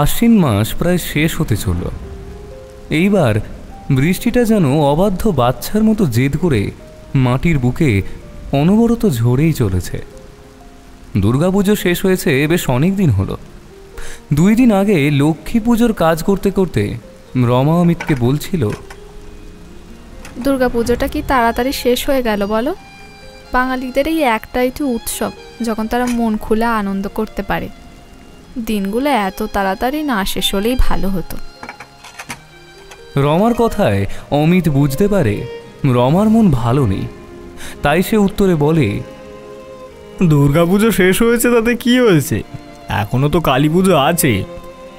আশ্বিন মাস প্রায় শেষ হতে চলল। এইবার বৃষ্টিটা যেন অবাধ্য বাচ্চার মতো জেদ করে মাটির বুকে অনবরত ঝরেই চলেছে। দুর্গাপুজো শেষ হয়েছে বেশ অনেক দিন হলো। 2 দিন আগে লক্ষ্মী পুজোর কাজ করতে করতে রমা অমিতকে বলছিল, দুর্গাপুজোটা কি তাড়াতাড়ি শেষ হয়ে গেল বলো? বাঙালিদের এই একটাই তো উৎসব যখন তারা মন খুলে আনন্দ করতে পারে। দিনগুলো এত তাড়াতাড়ি না শেষ হলেই ভালো হতো। রমার কথায় অমিত বুঝতে পারে রমার মন ভালো নেই। তাই সে উত্তরে বলে, দুর্গাপুজো শেষ হয়েছে তাতে কি হয়েছে? এখনো তো কালী পুজো আছে,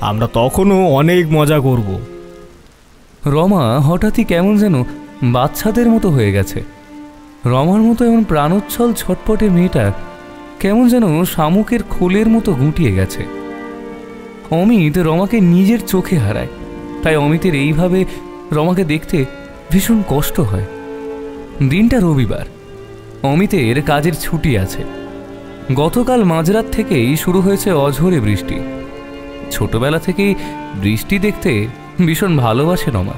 আমরা তখনও অনেক মজা করব। রমা হঠাৎই কেমন যেন বাচ্চাদের মতো হয়ে গেছে। রমার মতো এমন প্রাণোচ্ছল ছটপটে মেয়েটা কেমন যেন শামুকের খোলের মতো গুটিয়ে গেছে। অমিত রমাকে নিজের চোখে হারায়। তাই অমিতের এইভাবে রমাকে দেখতে ভীষণ কষ্ট হয়। দিনটা রবিবার, অমিতের কাজের ছুটি আছে। গতকাল মাঝরাত থেকেই শুরু হয়েছে অঝোরে বৃষ্টি। ছোটবেলা থেকেই বৃষ্টি দেখতে ভীষণ ভালোবাসে রমা।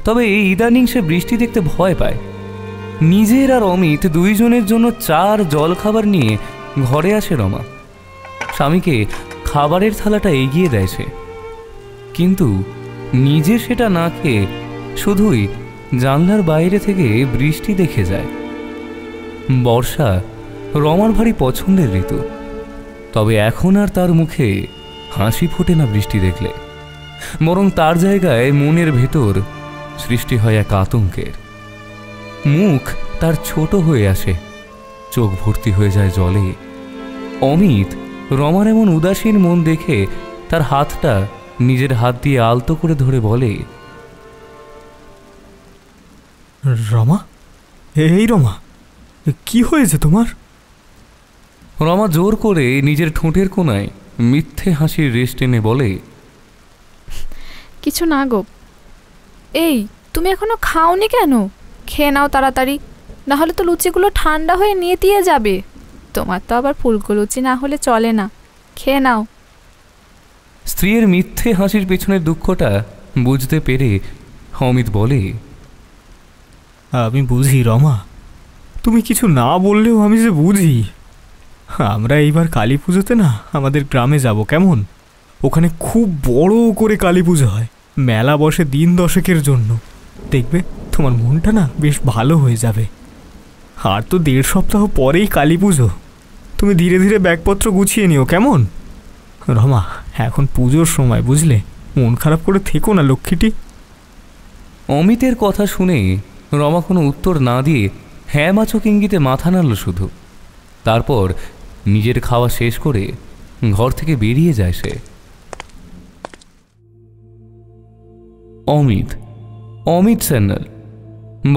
তবে এই ইদানিং সে বৃষ্টি দেখতে ভয় পায়। নিজের আর অমিত 2 জনের জন্য চার জলখাবার নিয়ে ঘরে আসে রমা। স্বামীকে খাবারের থালাটা এগিয়ে দেয় সে, কিন্তু নিজে সেটা না খেয়ে শুধুই জানলার বাইরে থেকে বৃষ্টি দেখে যায়। বর্ষা রমার ভারী পছন্দের ঋতু। তবে এখন আর তার মুখে হাসি ফোটে না বৃষ্টি দেখলে, বরং তার জায়গায় মনের ভেতর সৃষ্টি হয় এক আতঙ্কের। মুখ তার ছোট হয়ে আসে, চোখ ভর্তি হয়ে যায় জলে। অমিত রমার এমন উদাসীন মন দেখে তার হাতটা নিজের হাত দিয়ে আলতো করে ধরে বলে, রমা, এই রমা, কি হয়েছে তোমার? রমা জোর করে নিজের ঠোঁটের কোণায় মিথ্যে হাসির রেশ টেনে বলে, কিছু না গো। এই, তুমি এখনো খাওনি কেন? খেয়ে নাও তাড়াতাড়ি, না হলে তো লুচিগুলো ঠান্ডা হয়ে নেতিয়ে যাবে। তোমার তো আবার ফুলকো লুচি না হলে চলে না, খেয়ে নাও। স্ত্রীর মিথ্যে হাসির পেছনের দুঃখটা বুঝতে পেরে অমিত বলে, আমি বুঝি রমা, তুমি কিছু না বললেও আমি যে বুঝি। আমরা এইবার কালী পুজোতে না আমাদের গ্রামে যাব, কেমন? ওখানে খুব বড় করে কালী পুজো হয়, মেলা বসে দিন 10 জন্য। দেখবে তোমার মনটা না বেশ ভালো হয়ে যাবে। আর তো 1.5 সপ্তাহ পরেই কালী পুজো। তুমি ধীরে ধীরে ব্যাগপত্র গুছিয়ে নিও, কেমন? রমা, এখন পুজোর সময়, বুঝলে? মন খারাপ করে থেকো না লক্ষ্মীটি। অমিতের কথা শুনে রমা কোনো উত্তর না দিয়ে হ্যাঁ মাচক ইঙ্গিতে মাথা নাড়ল শুধু। তারপর নিজের খাওয়া শেষ করে ঘর থেকে বেরিয়ে যায় সে। অমিত সান্যাল।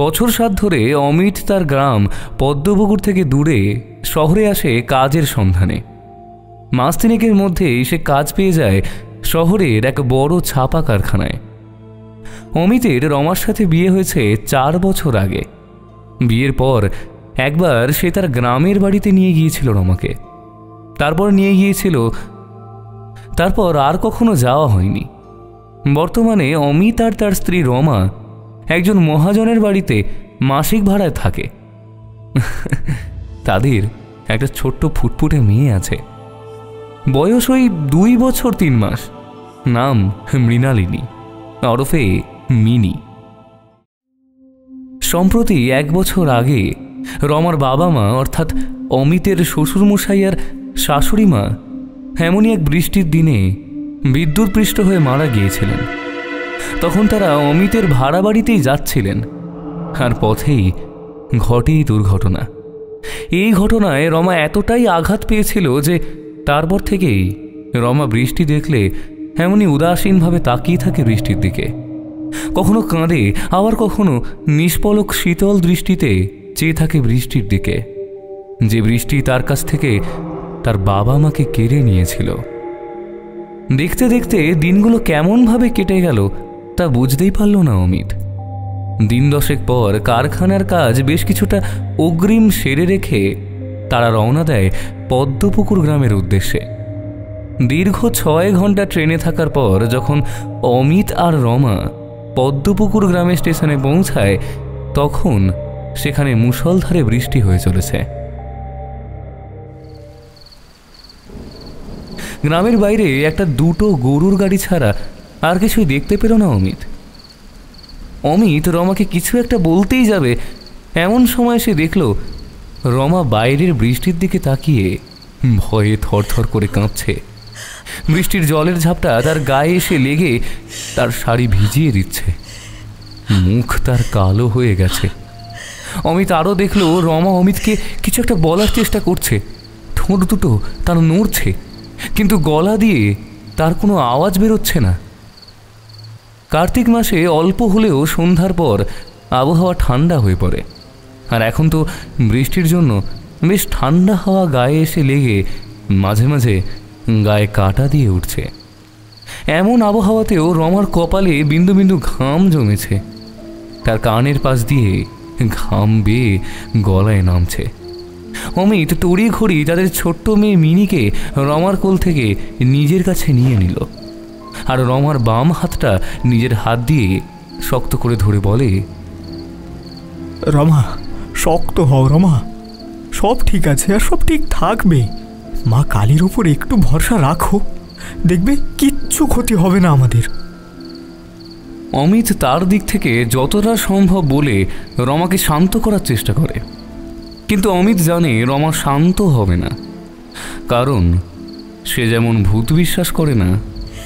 বছর 7 ধরে অমিত তার গ্রাম পদ্মপুকুর থেকে দূরে শহরে আসে কাজের সন্ধানে। মাস 3 মধ্যেই সে কাজ পেয়ে যায় শহরের এক বড় ছাপা কারখানায়। অমিতের রমার সাথে বিয়ে হয়েছে 4 বছর আগে। বিয়ের পর একবার সে তার গ্রামের বাড়িতে নিয়ে গিয়েছিল রমাকে। তারপর আর কখনো যাওয়া হয়নি। বর্তমানে অমিত আর তার স্ত্রী রমা একজন মহাজনের বাড়িতে মাসিক ভাড়ায় থাকে। তাদের একটা ছোট্ট ফুটফুটে মেয়ে আছে, বয়স ওই 2 বছর 3 মাস। নাম মৃণালিনী, ওরফে মিনি। সম্প্রতি 1 বছর আগে রমার বাবা মা অর্থাৎ অমিতের শ্বশুরমশাই আর শাশুড়ি মা এমনই এক বৃষ্টির দিনে বিদ্যুৎপৃষ্ট হয়ে মারা গিয়েছিলেন। তখন তারা অমিতের ভাড়া বাড়িতেই যাচ্ছিলেন, আর পথেই ঘটেই দুর্ঘটনা। এই ঘটনায় রমা এতটাই আঘাত পেয়েছিল যে তারপর থেকেই রমা বৃষ্টি দেখলে এমনই উদাসীনভাবে তাকিয়ে থাকে বৃষ্টির দিকে। কখনো কাঁদে, আবার কখনো নিষ্পলক শীতল দৃষ্টিতে চেয়ে থাকে বৃষ্টির দিকে, যে বৃষ্টি তার কাছ থেকে তার বাবা মাকে কেড়ে নিয়েছিল। দেখতে দেখতে দিনগুলো কেমনভাবে কেটে গেল তা বুঝতেই পারল না অমিত। দিন 10 পর কারখানার কাজ বেশ কিছুটা অগ্রিম সেরে রেখে তারা রওনা দেয় পদ্মপুকুর গ্রামের উদ্দেশ্যে। দীর্ঘ 6 ঘন্টা ট্রেনে থাকার পর যখন অমিত আর রমা পদ্মপুকুর গ্রামে স্টেশনে পৌঁছায়, তখন সেখানে মুষলধারে বৃষ্টি হয়ে চলেছে। গ্রামের বাইরে একটা দুটো গরুর গাড়ি ছাড়া আর কিছুই দেখতে পেল না অমিত। অমিত রমাকে কিছু একটা বলতেই যাবে, এমন সময় সে দেখল রমা বাইরের বৃষ্টির দিকে তাকিয়ে ভয়ে থরথর করে কাঁপছে। বৃষ্টির জলের ঝাপটা তার গায়ে এসে লেগে তার শাড়ি ভিজিয়ে দিচ্ছে। মুখ তার কালো হয়ে গেছে। অমিত আরও দেখল রমা অমিতকে কিছু একটা বলার চেষ্টা করছে। ঠোঁট দুটো তার নড়ছে, কিন্তু গলা দিয়ে তার কোনো আওয়াজ বেরোচ্ছে না। কার্তিক মাসে অল্প হলেও সন্ধ্যার পর আবহাওয়া ঠান্ডা হয়ে পড়ে, আর এখন তো বৃষ্টির জন্য বেশ ঠান্ডা হাওয়া গায়ে এসে লেগে মাঝে মাঝে গায়ে কাঁটা দিয়ে উঠছে। এমন আবহাওয়াতেও রমার কপালে বিন্দু বিন্দু ঘাম জমেছে। তার কানের পাশ দিয়ে ঘাম বেয়ে গলায় নামছে। অমিত তড়িঘড়ি তাদের ছোট্ট মেয়ে মিনিকে রমার কোল থেকে নিজের কাছে নিয়ে নিল, আর রমার বাম হাতটা নিজের হাত দিয়ে শক্ত করে ধরে বলে, রমা, শক্ত হও রমা, সব ঠিক আছে আর সব ঠিক থাকবে। মা কালীর ওপর একটু ভরসা রাখো, দেখবে কিচ্ছু ক্ষতি হবে না আমাদের। অমিত তার দিক থেকে যতটা সম্ভব বলে রমাকে শান্ত করার চেষ্টা করে, কিন্তু অমিত জানে রমা শান্ত হবে না, কারণ সে যেমন ভূত বিশ্বাস করে না,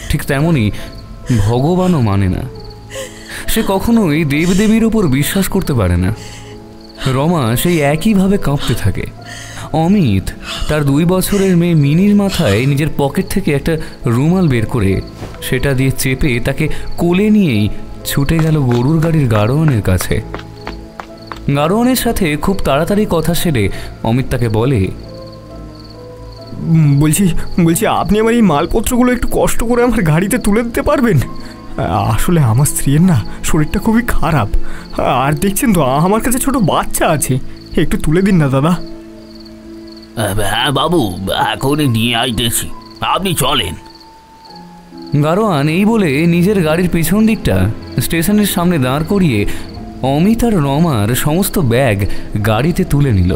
ঠিক তেমনই ভগবানও মানে না। সে কখনোই দেবদেবীর ওপর বিশ্বাস করতে পারে না। রমা সেই একইভাবে কাঁপতে থাকে। অমিত তার 2 বছরের মেয়ে মিনির মাথায় নিজের পকেট থেকে একটা রুমাল বের করে সেটা দিয়ে চেপে তাকে কোলে নিয়েই ছুটে গেল গরুর গাড়ির গাড়োয়ানের কাছে। গাড়োয়ানের সাথে খুব তাড়াতাড়ি কথা সেরে অমিত তাকে বলে, বলছি আপনি আমার এই মালপত্রগুলো একটু কষ্ট করে আমার গাড়িতে তুলে দিতে পারবেন? আসলে আমার স্ত্রীর না শরীরটা খুবই খারাপ, আর দেখছেন তো আমার কাছে ছোট বাচ্চা আছে, একটু তুলে দিন না দাদা। হ্যাঁ বাবু, এখনই নিয়ে আইতেছি, আপনি চলেন। গাড়োয়ান এই বলে নিজের গাড়ির পেছন দিকটা স্টেশনের সামনে দাঁড় করিয়ে অমিত আর রমার সমস্ত ব্যাগ গাড়িতে তুলে নিল।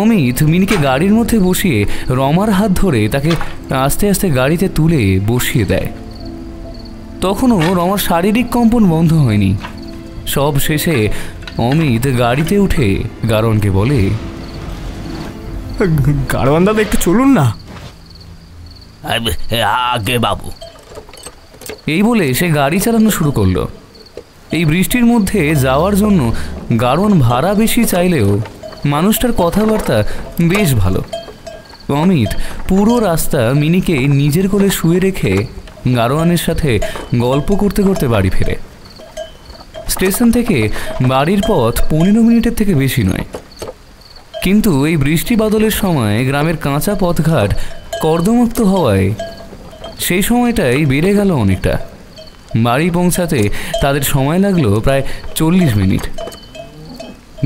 অমিত মিনিকে গাড়ির মধ্যে বসিয়ে রমার হাত ধরে তাকে আস্তে আস্তে গাড়িতে তুলে বসিয়ে দেয়। তখনও রমার শারীরিক কম্পন বন্ধ হয়নি। সব শেষে অমিত গাড়িতে উঠে গাড়োয়ানকে বলে, গাড়োয়ান দাদা একটু চলুন না। আগে বাবু। এই বলে সে গাড়ি চালানো শুরু করলো। এই বৃষ্টির মধ্যে যাওয়ার জন্য গাড়োয়ান ভাড়া বেশি চাইলেও মানুষটার কথাবার্তা বেশ ভালো। অমিত পুরো রাস্তা মিনিকে নিজের কোলে শুয়ে রেখে গাড়োয়ানের সাথে গল্প করতে করতে বাড়ি ফেরে। স্টেশন থেকে বাড়ির পথ 15 মিনিটের থেকে বেশি নয়, কিন্তু এই বৃষ্টি বাদলের সময় গ্রামের কাঁচা পথঘাট কর্দমাক্ত হওয়ায় সেই সময়টাই বেড়ে গেল অনেকটা। বাড়ি পৌঁছাতে তাদের সময় লাগলো প্রায় 40 মিনিট।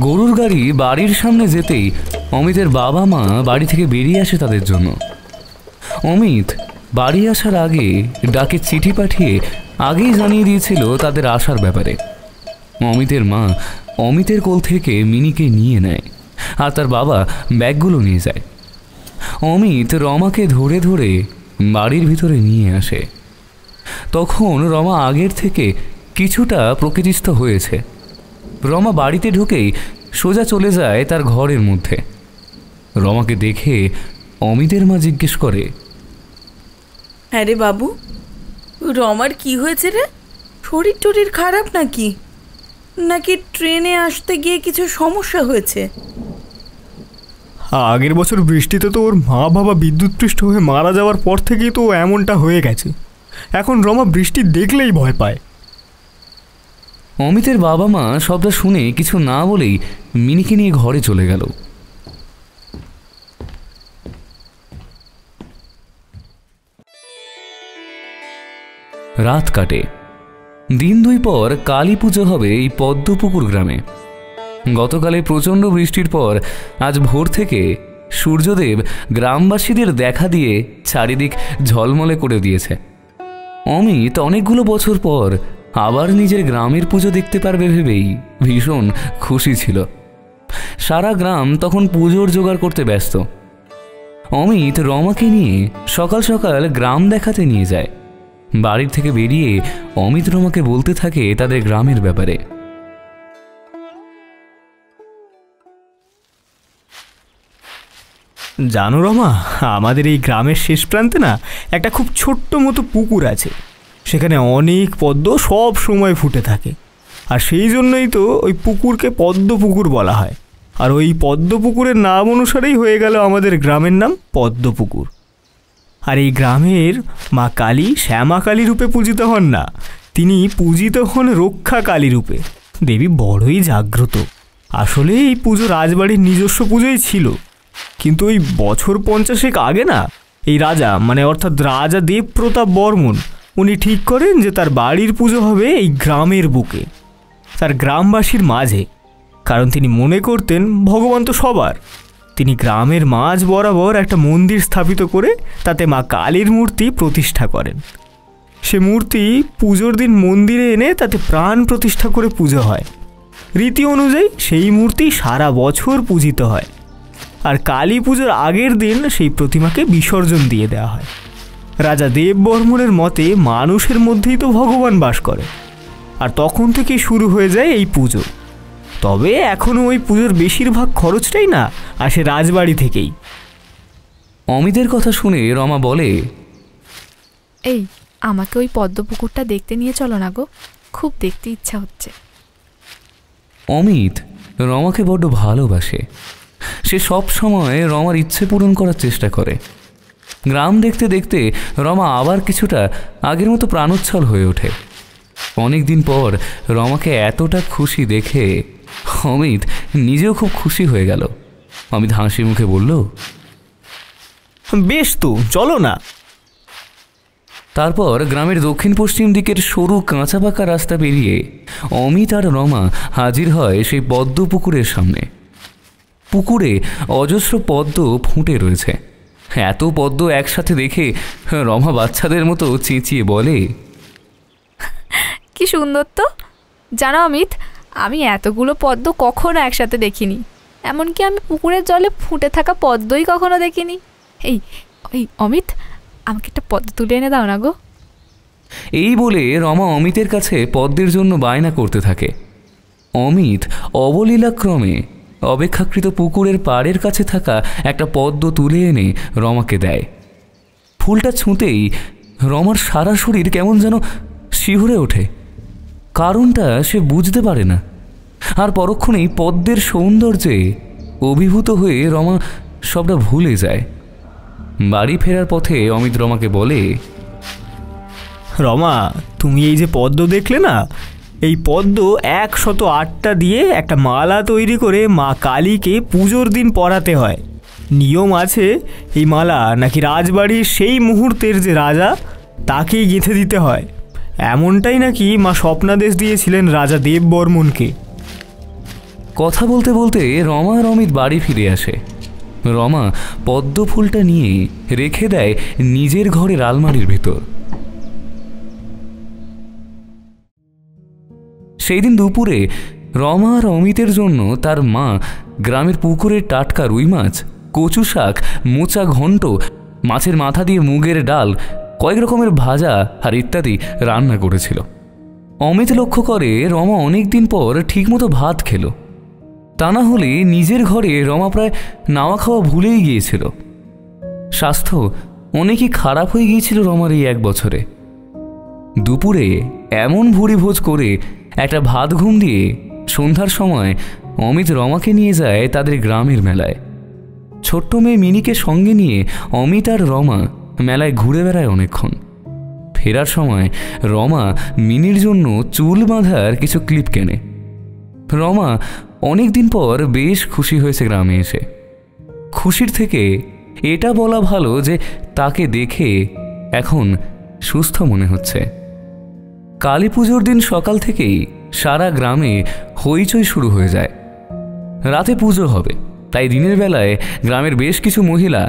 গরুর গাড়ি বাড়ির সামনে যেতেই অমিতের বাবা মা বাড়ি থেকে বেরিয়ে আসে তাদের জন্য। অমিত বাড়ি আসার আগে ডাকে চিঠি পাঠিয়ে আগেই জানিয়ে দিয়েছিল তাদের আসার ব্যাপারে। অমিতের মা অমিতের কোল থেকে মিনিকে নিয়ে নেয়, আর তার বাবা ব্যাগগুলো নিয়ে যায়। অমিত রমাকে ধরে ধরে বাড়ির ভিতরে নিয়ে আসে। তখন রমা আগের থেকে কিছুটা প্রকৃতিস্থ হয়েছে। রমা বাড়িতে ঢুকেই সোজা চলে যায় তার ঘরের মধ্যে। রমাকে দেখে অমিতের মা জিজ্ঞেস করে, হ্যাঁ রে বাবু, রমার কি হয়েছে রে? শরীর টরীর খারাপ নাকি? নাকি ট্রেনে আসতে গিয়ে কিছু সমস্যা হয়েছে? আগের বছর বৃষ্টিতে তো ওর মা বাবা বিদ্যুৎপৃষ্ট হয়ে মারা যাওয়ার পর থেকেই তো এমনটা হয়ে গেছে। এখন রমা বৃষ্টি দেখলেই ভয় পায়। অমিতের বাবা মা সবটা শুনে কিছু না বলেই মিনিকে নিয়ে ঘরে চলে গেল। রাত কাটে। দিন 2 পর কালী পুজো হবে এই পদ্মপুকুর গ্রামে। গতকালে প্রচণ্ড বৃষ্টির পর আজ ভোর থেকে সূর্যদেব গ্রামবাসীদের দেখা দিয়ে চারিদিক ঝলমলে করে দিয়েছে। অমিত অনেকগুলো বছর পর আবার নিজের গ্রামের পুজো দেখতে পারবে ভেবেই ভীষণ খুশি ছিল। সারা গ্রাম তখন পুজোর জোগাড় করতে ব্যস্ত। অমিত রমাকে নিয়ে সকাল সকাল গ্রাম দেখাতে নিয়ে যায়। বাড়ির থেকে বেরিয়ে অমিত রমাকে বলতে থাকে তাদের গ্রামের ব্যাপারে। জানো রমা, আমাদের এই গ্রামের শেষ প্রান্তে না একটা খুব ছোট্ট মতো পুকুর আছে। সেখানে অনেক পদ্ম সব সময় ফুটে থাকে, আর সেই জন্যই তো ওই পুকুরকে পদ্ম পুকুর বলা হয়। আর ওই পদ্ম পুকুরের নাম অনুসারেই হয়ে গেল আমাদের গ্রামের নাম পদ্ম পুকুর। আর এই গ্রামের মা কালী শ্যামা কালী রূপে পূজিত হন না, তিনি পূজিত হন রক্ষা কালী রূপে। দেবী বড়ই জাগ্রত। আসলে এই পুজো রাজবাড়ির নিজস্ব পুজোই ছিল, কিন্তু ওই বছর 50 আগে না এই রাজা অর্থাৎ রাজা দেবপ্রতাপ বর্মন উনি ঠিক করেন যে তার বাড়ির পুজো হবে এই গ্রামের বুকে, তার গ্রামবাসীর মাঝে। কারণ তিনি মনে করতেন ভগবান তো সবার। তিনি গ্রামের মাঝ বরাবর একটা মন্দির স্থাপিত করে তাতে মা কালীর মূর্তি প্রতিষ্ঠা করেন। সে মূর্তি পুজোর দিন মন্দিরে এনে তাতে প্রাণ প্রতিষ্ঠা করে পুজো হয়। রীতি অনুযায়ী সেই মূর্তি সারা বছর পূজিত হয়, আর কালী পুজোর আগের দিন সেই প্রতিমাকে বিসর্জন দিয়ে দেওয়া হয়। রাজা দেববর্মনের মতে মানুষের মধ্যেই তো ভগবান বাস করে, আর তখন থেকেই শুরু হয়ে যায় এই পুজো। তবে এখনও ওই পুজোর বেশিরভাগ খরচটাই না আসে রাজবাড়ি থেকেই। অমিতের কথা শুনে রমা বলে, এই আমাকে ওই পদ্ম পুকুরটা দেখতে নিয়ে চলো না গো, খুব দেখতে ইচ্ছা হচ্ছে। অমিত রমাকে বড্ড ভালোবাসে। সে সব সময় রমার ইচ্ছে পূরণ করার চেষ্টা করে। গ্রাম দেখতে দেখতে রমা আবার কিছুটা আগের মতো প্রাণোচ্ছল হয়ে ওঠে। অনেক দিন পর রমাকে এতটা খুশি দেখে অমিত নিজেও খুব খুশি হয়ে গেল। অমিত হাসি মুখে বলল, বেশ তো, চলো না। তারপর গ্রামের দক্ষিণ পশ্চিম দিকের সরু কাঁচা পাকা রাস্তা পেরিয়ে অমিত আর রমা হাজির হয় সেই পদ্ম পুকুরের সামনে। পুকুরে অজস্র পদ্ম ফুটে রয়েছে। এত পদ্ম একসাথে দেখে রমা বাচ্চাদের মতো চেঁচিয়ে বলে, কি সুন্দর তো! জানো অমিত, আমি এতগুলো পদ্ম কখনো একসাথে দেখিনি। এমনকি আমি পুকুরের জলে ফুটে থাকা পদ্মই কখনো দেখিনি। এই এই অমিত, আমাকে একটা পদ্ম তুলে এনে দাও না গো। এই বলে রমা অমিতের কাছে পদ্মের জন্য বায়না করতে থাকে। অমিত অবলীলাক্রমে অপেক্ষাকৃত পুকুরের পাড়ের কাছে থাকা একটা পদ্ম তুলে এনে রমাকে দেয়। ফুলটা ছুঁতেই রমার সারা শরীর কেমন যেন শিহরে ওঠে। কারণটা সে বুঝতে পারে না, আর পরক্ষণেই পদ্মের সৌন্দর্যে অভিভূত হয়ে রমা সবটা ভুলে যায়। বাড়ি ফেরার পথে অমিত রমাকে বলে, রমা, তুমি এই যে পদ্ম দেখলে না, এই পদ্ম 108টা দিয়ে একটা মালা তৈরি করে মা কালীকে পুজোর দিন পরাতে হয়। নিয়ম আছে এই মালা নাকি রাজবাড়ির সেই মুহূর্তের যে রাজা তাকেই গেঁথে দিতে হয়। এমনটাই নাকি মা স্বপ্নাদেশ দিয়েছিলেন রাজা দেববর্মনকে। কথা বলতে বলতে রমা আর অমিত বাড়ি ফিরে আসে। রমা পদ্ম ফুলটা নিয়ে রেখে দেয় নিজের ঘরের আলমারির ভেতর। সেই দিন দুপুরে রমা আর অমিতের জন্য তার মা গ্রামের পুকুরের টাটকা রুই মাছ, কচু শাক, মোচা ঘন্ট, মাছের মাথা দিয়ে মুগের ডাল, কয়েক রকমের ভাজা আর ইত্যাদি রান্না করেছিল। অমিত লক্ষ্য করে রমা অনেক দিন পর ঠিকমতো ভাত খেল। তা না হলে নিজের ঘরে রমা প্রায় নাওয়া খাওয়া ভুলেই গিয়েছিল। স্বাস্থ্য অনেকই খারাপ হয়ে গিয়েছিল রমার এই 1 বছরে। দুপুরে এমন ভুরি ভোজ করে একটা ভাত ঘুম দিয়ে সন্ধ্যার সময় অমিত রমাকে নিয়ে যায় তাদের গ্রামের মেলায়। ছোট্ট মেয়ে মিনিকে সঙ্গে নিয়ে অমিত আর রমা মেলায় ঘুরে বেড়ায় অনেকক্ষণ। ফেরার সময় রমা মিনির জন্য চুল বাঁধার কিছু ক্লিপ কেনে। রমা অনেক দিন পর বেশ খুশি হয়েছে গ্রামে এসে। খুশির থেকে এটা বলা ভালো যে তাকে দেখে এখন সুস্থ মনে হচ্ছে। কালী পুজোর দিন সকাল থেকেই সারা গ্রামে হইচই শুরু হয়ে যায়। রাতে পুজো হবে, তাই দিনের বেলায় গ্রামের বেশ কিছু মহিলা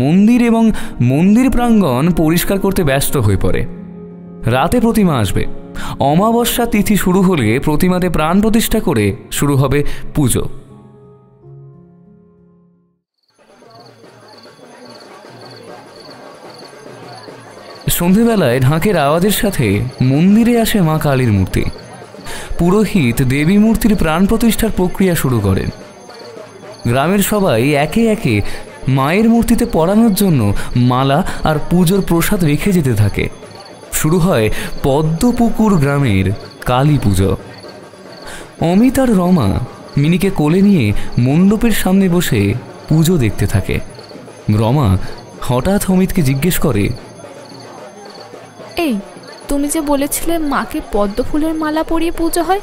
মন্দির এবং মন্দির প্রাঙ্গণ পরিষ্কার করতে ব্যস্ত হয়ে পড়ে। রাতে প্রতিমা আসবে। অমাবস্যা তিথি শুরু হলে প্রতিমাতে প্রাণ প্রতিষ্ঠা করে শুরু হবে পুজো। সন্ধেবেলায় ঢাকের আওয়াজের সাথে মন্দিরে আসে মা কালীর মূর্তি। পুরোহিত দেবী মূর্তির প্রাণ প্রতিষ্ঠার প্রক্রিয়া শুরু করেন। গ্রামের সবাই একে একে মায়ের মূর্তিতে পরানোর জন্য মালা আর পুজোর প্রসাদ রেখে যেতে থাকে। শুরু হয় পদ্মপুকুর গ্রামের কালী পুজো। অমিত আর রমা মিনিকে কোলে নিয়ে মণ্ডপের সামনে বসে পুজো দেখতে থাকে। রমা হঠাৎ অমিতকে জিজ্ঞেস করে, এই, তুমি যে বলেছিলে মাকে পদ্ম ফুলের মালা পরিয়ে পুজো হয়,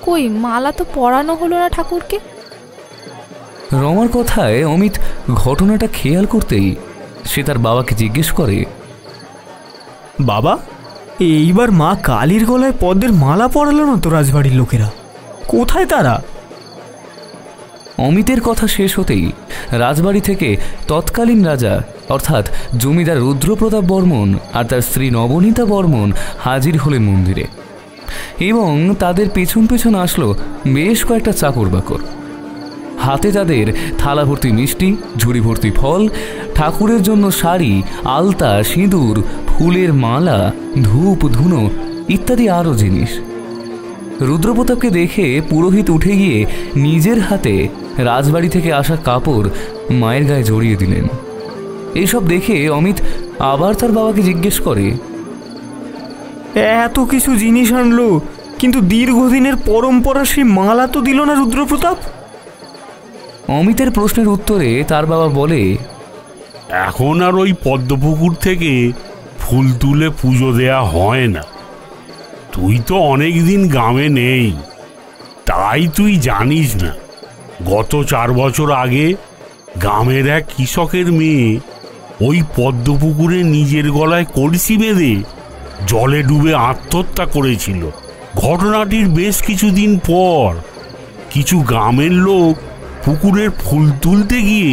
কই মালা তো পরানো হলো না ঠাকুরকে? রমার কথায় অমিত ঘটনাটা খেয়াল করতেই সে তার বাবাকে জিজ্ঞেস করে, বাবা, এইবার মা কালীর গলায় পদ্মের মালা পরালো না তো রাজবাড়ির লোকেরা? কোথায় তারা? অমিতের কথা শেষ হতেই রাজবাড়ি থেকে তৎকালীন রাজা অর্থাৎ জমিদার রুদ্রপ্রতাপ বর্মন আর তার স্ত্রী নবনীতা বর্মন হাজির হলেন মন্দিরে, এবং তাদের পেছন পেছন আসলো বেশ কয়েকটা চাকর বাকর। হাতে তাদের থালা ভর্তি মিষ্টি, ঝুড়ি ভর্তি ফল, ঠাকুরের জন্য শাড়ি, আলতা, সিঁদুর, ফুলের মালা, ধূপ ধুনো ইত্যাদি আরও জিনিস। রুদ্রপ্রতাপকে দেখে পুরোহিত উঠে গিয়ে নিজের হাতে রাজবাড়ি থেকে আসা কাপড় মায়ের গায়ে জড়িয়ে দিলেন। এইসব দেখে অমিত আবার তার বাবাকে জিজ্ঞেস করে, এত কিছু জিনিস আনলো, কিন্তু দীর্ঘদিনের পরম্পরা সেই মালা তো দিল না রুদ্রপ্রতাপ? অমিতের প্রশ্নের উত্তরে তার বাবা বলে, এখন আর ওই পদ্মপুকুর থেকে ফুল তুলে পুজো দেয়া হয় না। তুই তো অনেক দিন গ্রামে নেই, তাই তুই জানিস না। গত 4 বছর আগে গ্রামের এক কৃষকের মেয়ে ওই পদ্মপুকুরে নিজের গলায় কলসি বেঁধে জলে ডুবে আত্মহত্যা করেছিল। ঘটনাটির বেশ কিছুদিন পর কিছু গ্রামের লোক পুকুরের ফুল তুলতে গিয়ে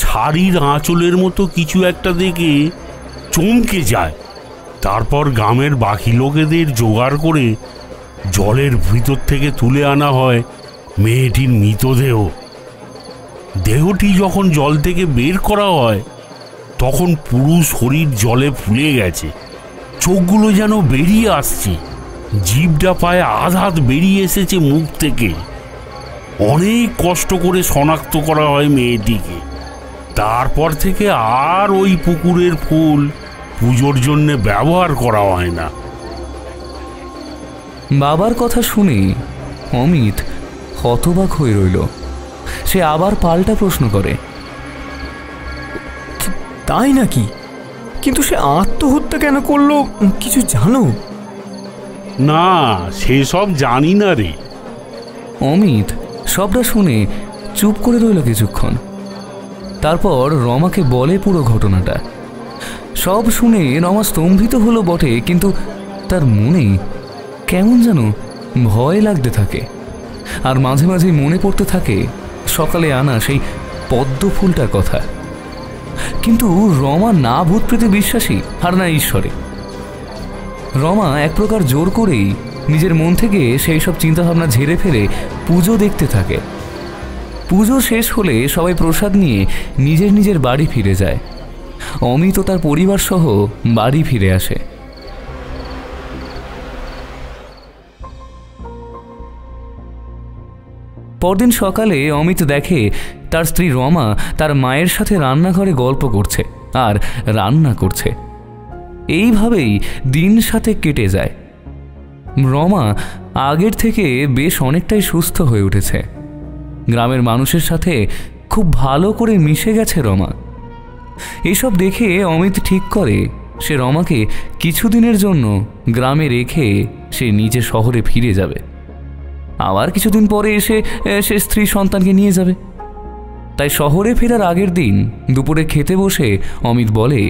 শাড়ির আঁচলের মতো কিছু একটা দেখে চমকে যায়। তারপর গ্রামের বাকি লোকেদের জোগাড় করে জলের ভিতর থেকে তুলে আনা হয় মেয়েটির মৃতদেহ। দেহটি যখন জল থেকে বের করা হয় তখন পুরো শরীর জলে ফুলে গেছে, চোখগুলো যেন বেরিয়ে আসছে, জিভটা পায়ে আধ বেরিয়ে এসেছে মুখ থেকে। অনেক কষ্ট করে শনাক্ত করা হয় মেয়েটিকে। তারপর থেকে আর ওই পুকুরের ফুল পুজোর জন্য ব্যবহার করা হয় না। বাবার কথা শুনে অমিত হতবাক হয়ে রইল। সে আবার পাল্টা প্রশ্ন করে, তাই নাকি? কিন্তু সে আত্মহত্যা কেন করলো কিছু জানো? না, সেসব জানি না রে। অমিত সবটা শুনে চুপ করে রইল কিছুক্ষণ। তারপর রমাকে বলে পুরো ঘটনাটা। সব শুনে রমা স্তম্ভিত হলো বটে, কিন্তু তার মনে কেমন যেন ভয় লাগতে থাকে। আর মাঝে মাঝে মনে পড়তে থাকে সকালে আনা সেই পদ্ম ফুলটার কথা। কিন্তু রমা না ভূত প্রেতে বিশ্বাসী আর না ঈশ্বরে। রমা এক প্রকার জোর করেই নিজের মন থেকে সেই সব চিন্তাভাবনা ঝেড়ে ফেলে পুজো দেখতে থাকে। পুজো শেষ হলে সবাই প্রসাদ নিয়ে নিজের নিজের বাড়ি ফিরে যায়। অমিত ও তার পরিবার সহ বাড়ি ফিরে আসে। পরদিন সকালে অমিত দেখে তার স্ত্রী রমা তার মায়ের সাথে রান্নাঘরে গল্প করছে আর রান্না করছে। এইভাবেই দিন সাথে কেটে যায়। রমা আগের থেকে বেশ অনেকটাই সুস্থ হয়ে উঠেছে। গ্রামের মানুষের সাথে খুব ভালো করে মিশে গেছে রমা। এসব দেখে অমিত ঠিক করে সে রমাকে কিছুদিনের জন্য গ্রামে রেখে সে নিজে শহরে ফিরে যাবে। আবার কিছুদিন পরে এসে সে স্ত্রী সন্তানকে নিয়ে যাবে। তাই শহরে ফেরার আগের দিন দুপুরে খেতে বসে অমিত বলে,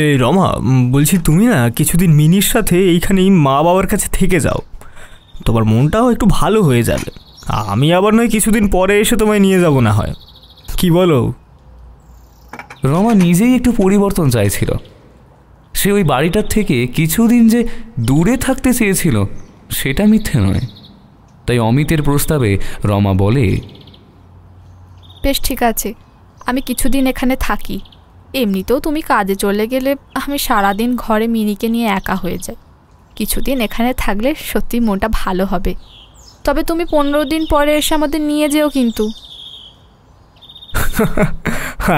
এই রমা, বলছি তুমি না কিছুদিন মিনির সাথে এইখানেই মা বাবার কাছে থেকে যাও। তোমার মনটাও একটু ভালো হয়ে যাবে। আমি আবার নয় কিছুদিন পরে এসে তোমায় নিয়ে যাব না হয়, কি বলো? রমা নিজেই একটু পরিবর্তন চাইছিল। সে ওই বাড়িটার থেকে কিছুদিন যে দূরে থাকতে চেয়েছিল সেটা মিথ্যে নয়। তাই অমিতের প্রস্তাবে রমা বলে, বেশ ঠিক আছে, আমি কিছুদিন এখানে থাকি। এমনিতেও তুমি কাজে চলে গেলে আমি সারাদিন ঘরে মিনিকে নিয়ে একা হয়ে যাই। কিছুদিন এখানে থাকলে সত্যি মনটা ভালো হবে। তবে তুমি 15 দিন পরে এসে আমাদের নিয়ে যেও কিন্তু।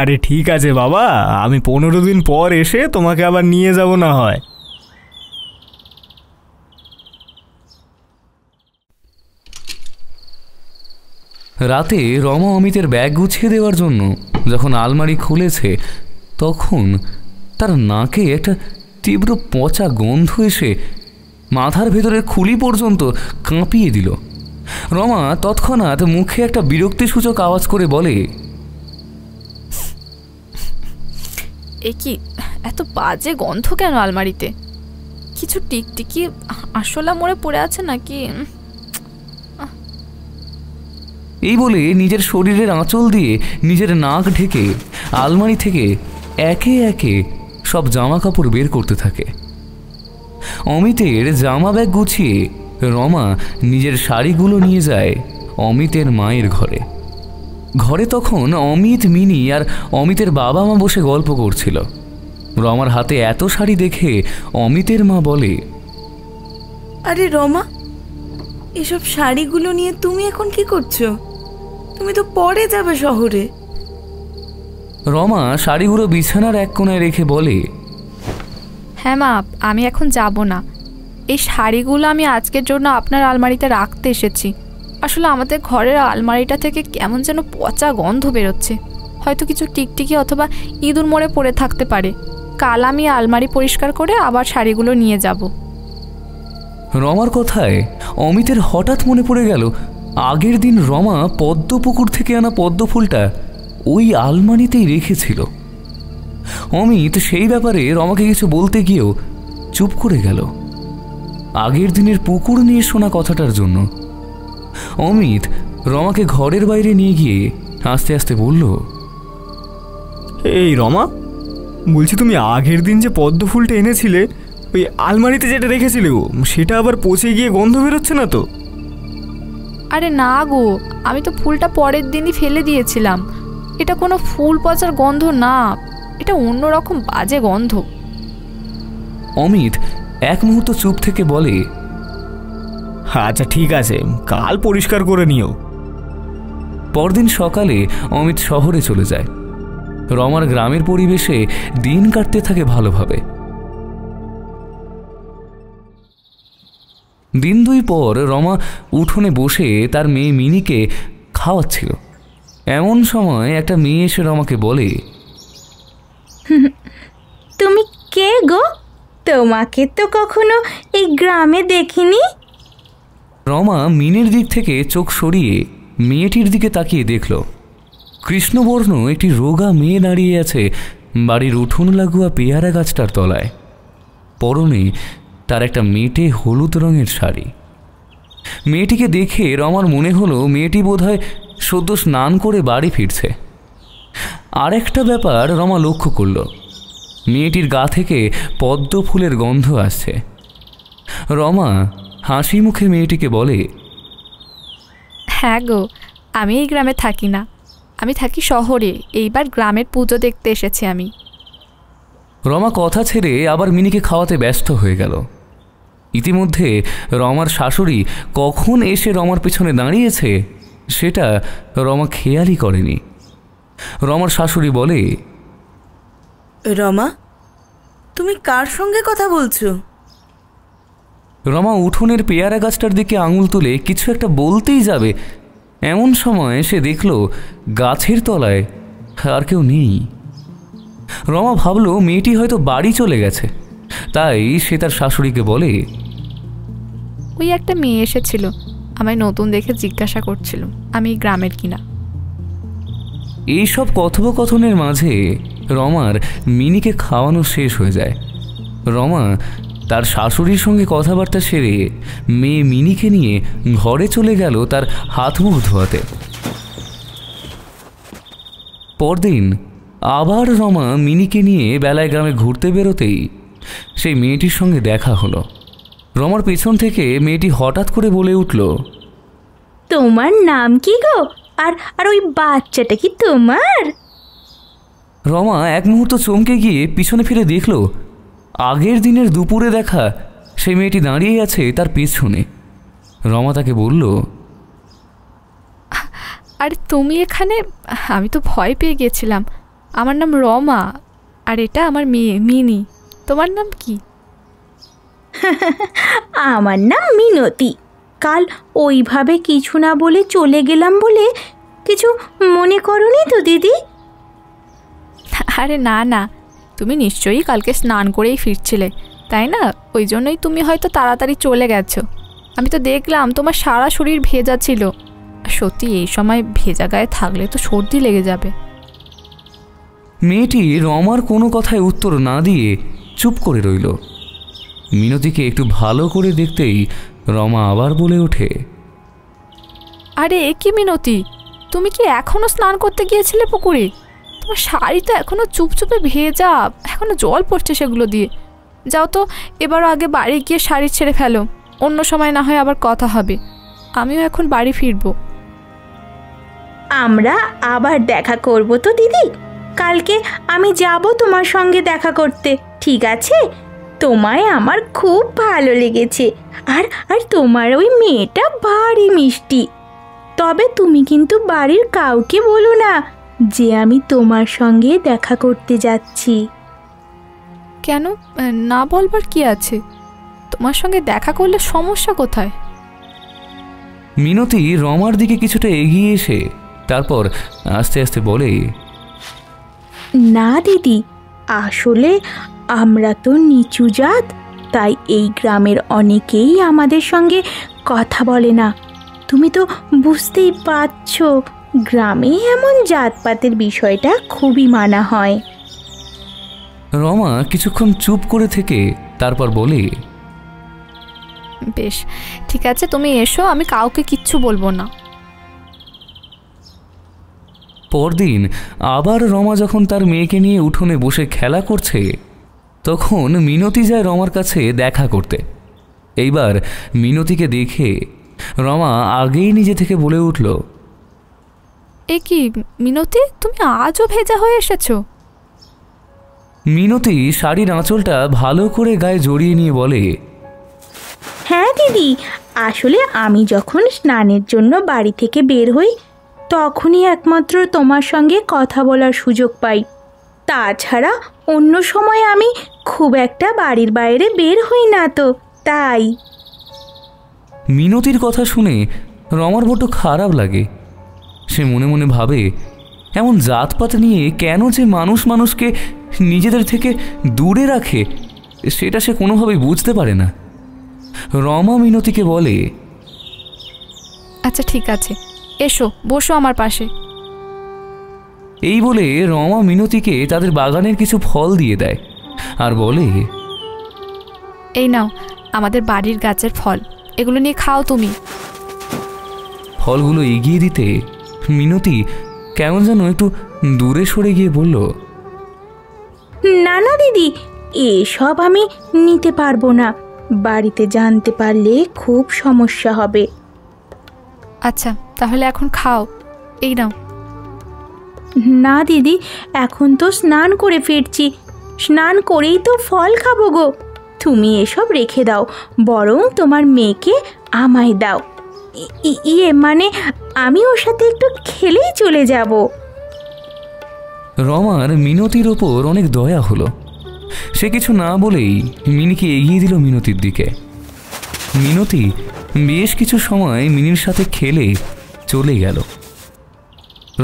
আরে ঠিক আছে বাবা, আমি 15 দিন পর এসে তোমাকে আবার নিয়ে যাব না হয়। রাতে রমা অমিতের ব্যাগ গুছিয়ে দেওয়ার জন্য যখন আলমারি খুলেছে তখন তার নাকে একটা তীব্র পচা গন্ধ এসে মাথার ভেতরের খুলি পর্যন্ত কাঁপিয়ে দিল। রমা তৎক্ষণাৎ মুখে একটা বিরক্তিসূচক আওয়াজ করে বলে, এ কি এত বাজে গন্ধ কেন আলমারিতে? কিছু টিকটিকি আরশোলা মরে পড়ে আছে নাকি? এই বলে নিজের শরীরের আঁচল দিয়ে নিজের নাক ঢেকে আলমারি থেকে একে একে সব জামা কাপড় বের করতে থাকে। অমিতের জামা ব্যাগ গুছিয়ে রমা নিজের শাড়িগুলো নিয়ে যায় অমিতের মায়ের ঘরে। ঘরে তখন অমিত, মিনি আর অমিতের বাবা মা বসে গল্প করছিল। রমার হাতে এত শাড়ি দেখে অমিতের মা বলে, আরে রমা, এসব শাড়িগুলো নিয়ে তুমি এখন কি করছো? তুমি তো পরে যাবে শহরে। রমা শাড়িগুলো বিছানার এক কোণায় রেখে বলে, হ্যাঁ মা, আমি এখন যাব না। এই শাড়িগুলো আমি আজকের জন্য আপনার আলমারিতে রাখতে এসেছি। আসলে আমাদের ঘরের আলমারিটা থেকে কেমন যেন পচা গন্ধ বেরোচ্ছে। হয়তো কিছু টিকটিকি অথবা ইঁদুর মরে পড়ে থাকতে পারে। কাল আমি আলমারি পরিষ্কার করে আবার শাড়িগুলো নিয়ে যাব। রমার কথায় অমিতের হঠাৎ মনে পড়ে গেল আগের দিন রমা পদ্মপুকুর থেকে আনা পদ্ম ফুলটা ওই আলমারিতেই রেখেছিল। অমিত সেই ব্যাপারে রমাকে কিছু বলতে গিয়েও চুপ করে গেল আগের দিনের পুকুর নিয়ে শোনা কথাটার জন্য। অমিত রমাকে ঘরের বাইরে নিয়ে গিয়ে আস্তে আস্তে বলল, এই রমা, বলছি তুমি আগের দিন যে পদ্ম ফুলটা এনেছিলে ওই আলমারিতে যেটা রেখেছিলে সেটা আবার পচে গিয়ে গন্ধ বেরোচ্ছে না তো? আরে না গো, আমি তো ফুলটা পরের দিনই ফেলে দিয়েছিলাম। এটা কোনো ফুল পচার গন্ধ না, এটা অন্যরকম বাজে গন্ধ। অমিত এক মুহূর্ত চুপ থেকে বলে, আচ্ছা ঠিক আছে, কাল পরিষ্কার করে নিও। পরদিন সকালে অমিত শহরে চলে যায়। রমার গ্রামের পরিবেশে দিন কাটতে থাকে ভালোভাবে। দিন 2 পর রমা উঠোনে বসে তার মেয়ে মিনিকে খাওয়াচ্ছিল। এমন সময় একটা মেয়ে এসে রমাকে বলে, তুমি কে গো? তোমাকে তো কখনো এই গ্রামে দেখিনি। রমা মিনির দিক থেকে চোখ সরিয়ে মেয়েটির দিকে তাকিয়ে দেখল কৃষ্ণবর্ণ একটি রোগা মেয়ে দাঁড়িয়ে আছে বাড়ির উঠোন লাগোয়া পেয়ারা গাছটার তলায়। পরনে তার একটা মেটে হলুদ রঙের শাড়ি। মেয়েটিকে দেখে রমার মনে হলো মেয়েটি বোধহয় সদ্য স্নান করে বাড়ি ফিরছে। আর একটা ব্যাপার রমা লক্ষ্য করল, মেয়েটির গা থেকে পদ্ম ফুলের গন্ধ আসছে। রমা হাসি মুখে মেয়েটিকে বলে, হ্যাঁ গো, আমি এই গ্রামে থাকি না, আমি থাকি শহরে। এইবার গ্রামের পুজো দেখতে এসেছি আমি। রমা কথা ছেড়ে আবার মিনিকে খাওয়াতে ব্যস্ত হয়ে গেল। ইতিমধ্যে রমার শাশুড়ি কখন এসে রমার পেছনে দাঁড়িয়েছে সেটা রমা খেয়ালই করেনি। রমার শাশুড়ি বলে, রমা, তুমি কার সঙ্গে কথা বলছো? রমা উঠোনের পেয়ারা গাছটার দিকে আঙুল তুলে কিছু একটা বলতেই যাবে, এমন সময় সে দেখল গাছের তলায় আর কেউ নেই। রমা ভাবল মেয়েটি হয়তো বাড়ি চলে গেছে, তাই সে তার শাশুড়িকে বলে, ওই একটা মেয়ে এসেছিল, আমায় নতুন দেখে জিজ্ঞাসা করছিল আমি গ্রামের কিনা। এইসব কথোপকথনের মাঝে রমার মিনিকে খাওয়ানো শেষ হয়ে যায়। রমা তার শাশুড়ির সঙ্গে কথাবার্তা সেরে মেয়ে মিনিকে নিয়ে ঘরে চলে গেল তার হাত মুখ ধোয়াতে। পরদিন আবার রমা মিনিকে নিয়ে বেলায় গ্রামে ঘুরতে বেরোতেই সেই মেয়েটির সঙ্গে দেখা হলো। রমার পেছন থেকে মেয়েটি হঠাৎ করে বলে উঠল, তোমার নাম কি গো? আর আর ওই বাচ্চাটা কি তোমার? রমা এক মুহূর্ত চমকে গিয়ে পিছনে ফিরে দেখল আগের দিনের দুপুরে দেখা সেই মেয়েটি দাঁড়িয়ে আছে তার পেছনে। রমা তাকে বলল, আরে তুমি এখানে? আমি তো ভয় পেয়ে গেছিলাম। আমার নাম রমা, আর এটা আমার মেয়ে মিনি। তোমার নাম কি? আমার নাম মিনতি। কাল ওইভাবে কিছু না বলে চলে গেলাম বলে কিছু মনে করনি তো দিদি? আরে না না, তুমি নিশ্চয়ই কালকে স্নান করেই ফিরছিলে, তাই না? ওই জন্যই তুমি হয়তো তাড়াতাড়ি চলে গেছো। আমি তো দেখলাম তোমার সারা শরীর ভেজা ছিল। সত্যি এই সময় ভেজা গায়ে থাকলে তো সর্দি লেগে যাবে। মেয়েটি রমার কোনো কথায় উত্তর না দিয়ে চুপ করে রইল। মিনতিকে একটু ভালো করে দেখতেই রমা আবার বলে ওঠে, আরে এ কি মিনতি, তুমি কি এখনো স্নান করতে গিয়েছিলে পুকুরে? তোমার শাড়ি তো এখনো চুপচুপে ভেজা, এখনো জল পড়ছে সেগুলো দিয়ে। যাও তো, এবারও আগে বাড়ি গিয়ে শাড়ি ছেড়ে ফেলো, অন্য সময় না হয় আবার কথা হবে। আমিও এখন বাড়ি ফিরবো। আমরা আবার দেখা করব তো দিদি? কালকে আমি যাব তোমার সঙ্গে দেখা করতে, ঠিক আছে? তোমায় আমার খুব ভালো লেগেছে। আর আর তোমার ওই মেয়েটা ভারী মিষ্টি। তবে তুমি কিন্তু বাড়ির কাউকে বলো না যে আমি তোমার সঙ্গে দেখা করতে যাচ্ছি। কেন না বলবার কি আছে? তোমার সঙ্গে দেখা করলে সমস্যা কোথায়? মিনতি রমার দিকে কিছুটা এগিয়ে এসে তারপর আস্তে আস্তে বলে, না দিদি, আসলে আমরা তো নিচু জাত, তাই এই গ্রামের অনেকেই আমাদের সঙ্গে কথা বলে না। তুমি তো বুঝতেই পারছো, গ্রামে এমন জাতপাতের বিষয়টা খুবই মানা হয়। রমা কিছুক্ষণ চুপ করে থেকে তারপর বলে, বেশ, ঠিক আছে, তুমি এসো, আমি কাউকে কিচ্ছু বলবো না। পরদিন আবার রমা যখন তার মেয়েকে নিয়ে উঠোনে বসে খেলা করছে, তখন মিনতি যায় রমার কাছে দেখা করতে। এইবার মিনতিকে দেখে রমা আগেই নিজে থেকে বলে উঠল, এ কি মিনতি, তুমি আজও ভেজা হয়ে এসেছো? মিনতি শাড়ির আঁচলটা ভালো করে গায়ে জড়িয়ে নিয়ে বলে, হ্যাঁ দিদি, আসলে আমি যখন স্নানের জন্য বাড়ি থেকে বের হই তখনই একমাত্র তোমার সঙ্গে কথা বলার সুযোগ পাই। তাছাড়া অন্য সময় আমি খুব একটা বাড়ির বাইরে বের হই না তো, তাই। মিনতির কথা শুনে রমার বড্ড খারাপ লাগে। সে মনে মনে ভাবে, এমন জাতপাত নিয়ে কেন যে মানুষ মানুষকে নিজেদের থেকে দূরে রাখে সেটা সে কোনোভাবেই বুঝতে পারে না। রমা মিনতিকে বলে, আচ্ছা ঠিক আছে, এসো বসো আমার পাশে। এই বলে রমা মিনতিকে তাদের বাগানের কিছু ফল দিয়ে দেয় আর বলে, এই নাও আমাদের বাড়ির গাছের ফল, এগুলো নিয়ে খাও তুমি। ফলগুলো এগিয়ে দিতে মিনতি কেমন যেন একটু দূরে সরে গিয়ে বলল, না না দিদি, এসব আমি নিতে পারবো না। বাড়িতে জানতে পারলে খুব সমস্যা হবে। আচ্ছা তাহলে এখন খাও, এই নাও। না দিদি, এখন তো স্নান করে ফিরছি, স্নান করেই তো ফল খাবো গো। তুমি এসব রেখে দাও, বরং তোমার মেয়েকে আমায় দাও। ইয়ে মানে আমি ওর সাথে একটু খেলেই চলে যাব। রমার মিনতির ওপর অনেক দয়া হলো। সে কিছু না বলেই মিনিকে এগিয়ে দিল মিনতির দিকে। মিনতি বেশ কিছু সময় মিনির সাথে খেলে চলে গেল।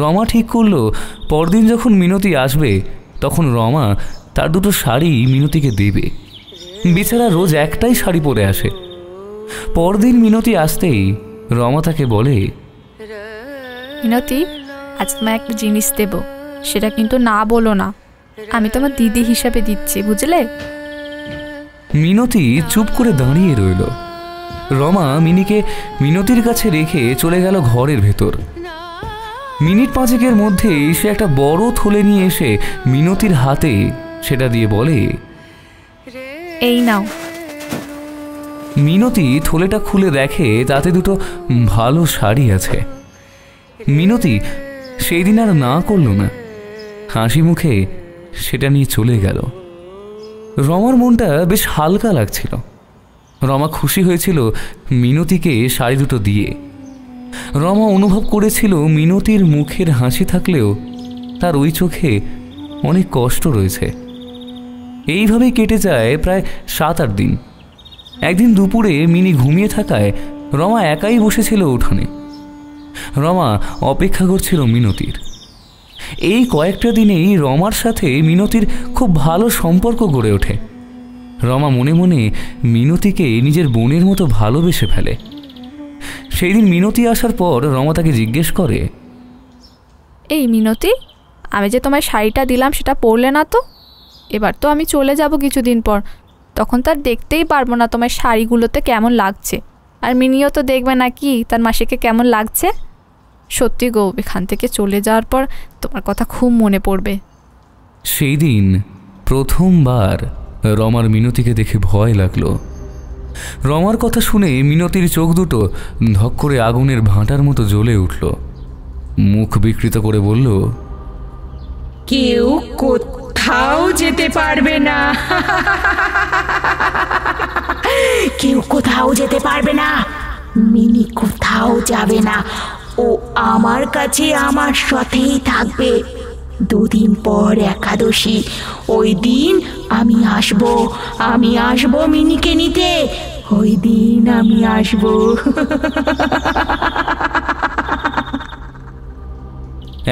রমা ঠিক করলো পরদিন যখন মিনতি আসবে তখন রমা তার দুটো শাড়ি মিনতিকে দেবে। বেচারা রোজ একটাই শাড়ি পরে আসে। পরদিন মিনতি আসতেই রমা তাকে বলে, মিনতি, আজ তোমায় একটা জিনিস দেব, সেটা কিন্তু না বলো না। আমি তোমার দিদি হিসাবে দিচ্ছি, বুঝলে? মিনতি চুপ করে দাঁড়িয়ে রইল। রমা মিনিকে মিনতির কাছে রেখে চলে গেল ঘরের ভেতর। মিনিট 5 মধ্যেই সে একটা বড় থলে নিয়ে এসে মিনতির হাতে সেটা দিয়ে বলে, এই নাও। মিনতি থলেটা খুলে দেখে তাতে দুটো ভালো শাড়ি আছে। মিনতি সেই দিন আর না করল না, হাসি মুখে সেটা নিয়ে চলে গেল। রমার মনটা বেশ হালকা লাগছিল। রমা খুশি হয়েছিল মিনতিকে শাড়ি দুটো দিয়ে। রমা অনুভব করেছিল মিনতির মুখের হাসি থাকলেও তার ওই চোখে অনেক কষ্ট রয়েছে। এইভাবেই কেটে যায় প্রায় 7-8 দিন। একদিন দুপুরে মিনি ঘুমিয়ে থাকায় রমা একাই বসেছিল উঠোনে। রমা অপেক্ষা করছিল মিনতির। এই কয়েকটা দিনেই রমার সাথে মিনতির খুব ভালো সম্পর্ক গড়ে ওঠে। রমা মনে মনে মিনতিকে নিজের বোনের মতো ভালোবেসে ফেলে। সেই দিন মিনতি আসার পর রমা তাকে জিজ্ঞেস করে, এই মিনতি, আমি যে তোমায় শাড়িটা দিলাম সেটা পরলে না তো? এবার তো আমি চলে যাব কিছুদিন পর, তখন তার দেখতেই পারবো না তোমার শাড়িগুলোতে কেমন লাগছে। আর মিনিও তো দেখবে না কি তার মাসিকে কেমন লাগছে। সত্যি গো, এখান থেকে চলে যাওয়ার পর তোমার কথা খুব মনে পড়বে। সেই দিন প্রথমবার রমার মিনতিকে দেখে ভয় লাগলো। রমার কথা শুনে মিনতির চোখ দুটো ধক করে আগুনের ভাঁটার মতো জ্বলে উঠল। মুখ বিকৃত করে বলল, কেউ কোথাও যেতে পারবে না, কেউ কোথাও যেতে পারবে না, মিনি কোথাও যাবে না, ও আমার কাছে আমার সাথেই থাকবে। 2 দিন পর একাদশী, ওই দিন আমি আসবো মিনিকে নিতে, ওই দিন আমি আসবো।